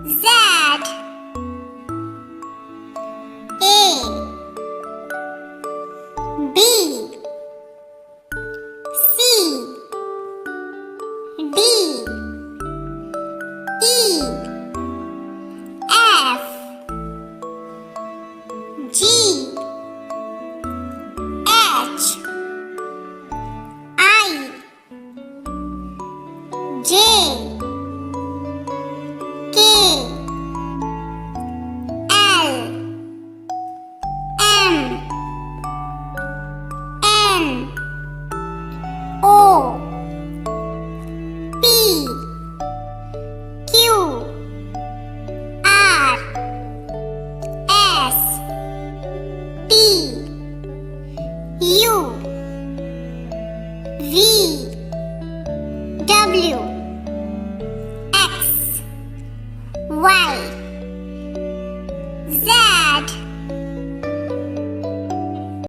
Z, A, B, C, D, E, F, G, H, I, J, K, L, M, N, O, P, Q, R, S, T, U, V, W, X, Y, Z.